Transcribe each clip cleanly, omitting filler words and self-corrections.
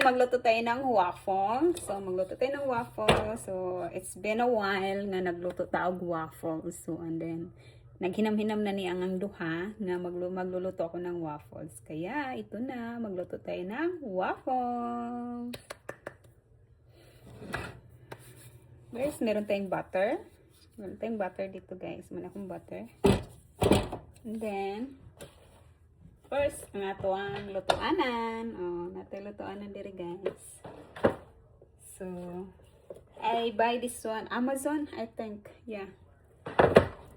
magluto tayo ng waffle. So, it's been a while nga nagluto taog waffle. So, and then, naghinam-hinam na ni ang duha nga magluluto ako ng waffles. Kaya, ito na, magluto tayo ng waffles. Guys, meron tayong butter. Meron tayong butter dito, guys. Meron akong butter. And then, first, ang ato ang lutoanan. Nato lutoanan diri, guys. So, I buy this one. Amazon, I think. Yeah.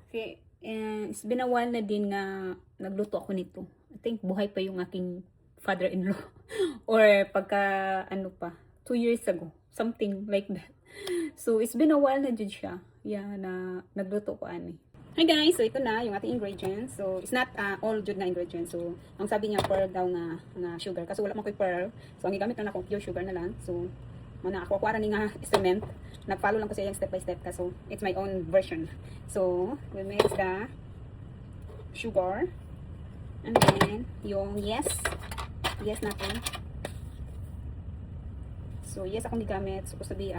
Okay. It's been a while na din nga nagluto ako nito. I think buhay pa yung aking father-in-law. Or pagka, 2 years ago. Something like that. So, it's been a while na dyan siya. Yeah, na nagluto ko ani. Hi guys, so ito na yung ating ingredients. So, it's not all jud na ingredients. So, ang sabi niya pearl daw nga sugar. Kasi wala man ko'y pearl. So, ang gigamit lang ako pure sugar na lang. So, muna ako kuwara ni nga estimate. Nag-follow lang ko siya yung step by step. So, it's my own version. So, we mix the sugar. And then, yung yes natin. So, yes akong gigamit. Supposed to be,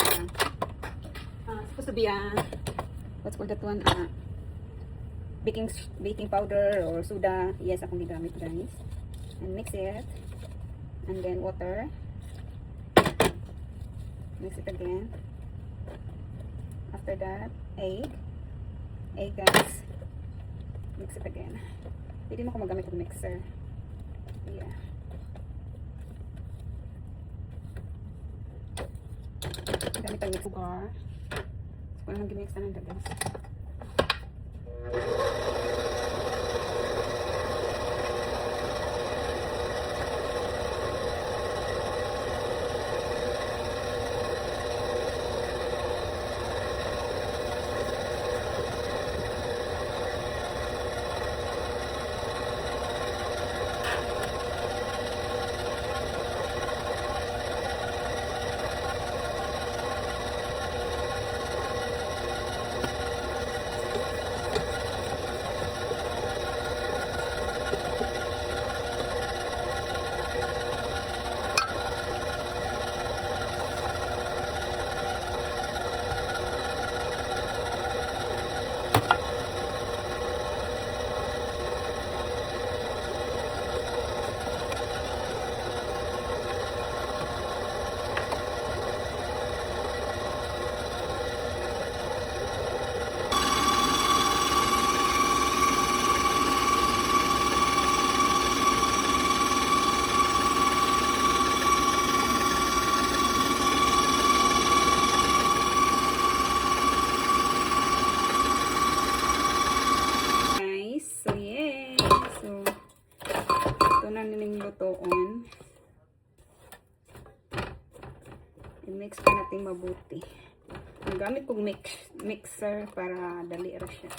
what's called that one? Baking powder or soda. Yes, akong gigamit, guys. And mix it. And then water. Mix it again. After that, egg, guys. Mix it again. Pwede mo ko magamit ng mixer. Yeah. Gamit ang sugar. So, kung naman gimix na ng guys. Lutoon. I-mix pa natin mabuti. Ang gamit kong mixer para dali ra siya.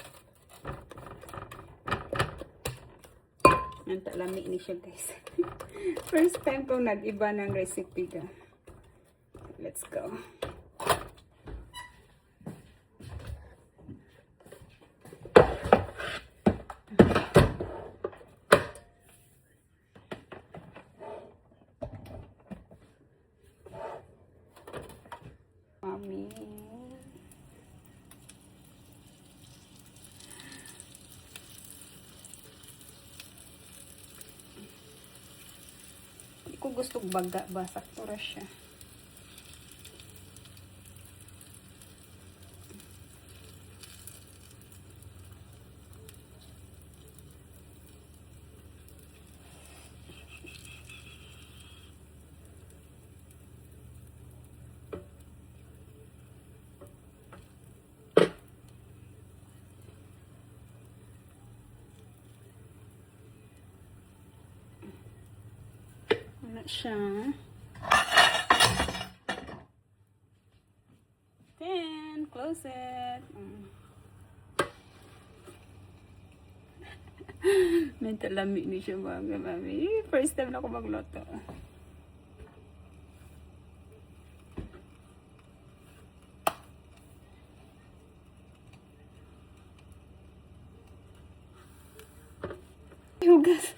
Ang talami ni siya, guys. First time ko nag-iba ng recipe ga. Let's go. Mami. Hindi ko gusto baga ba. Sakto ra siya. Wala siya. Then, close it. May talami ni siya, mga mami. First time na ako magluto. Hugas.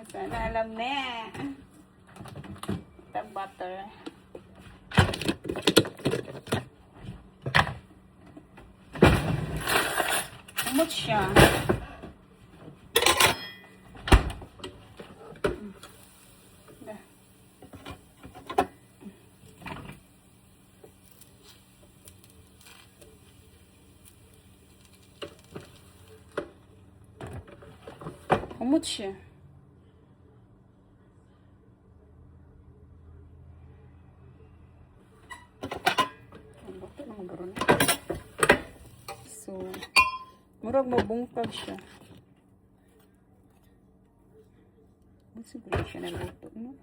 Sana alam na. butter. Umot siya. Umot siya. So, murag mabungkag siya. Siguro siya naluto, no?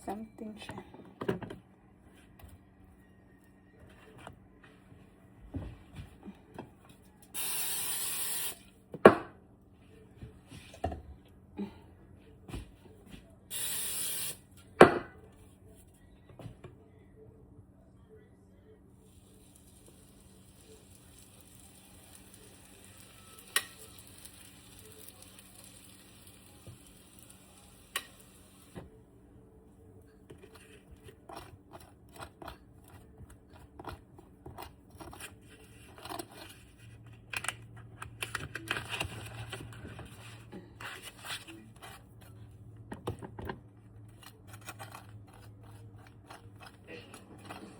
Something siya.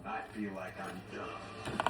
I feel like I'm done.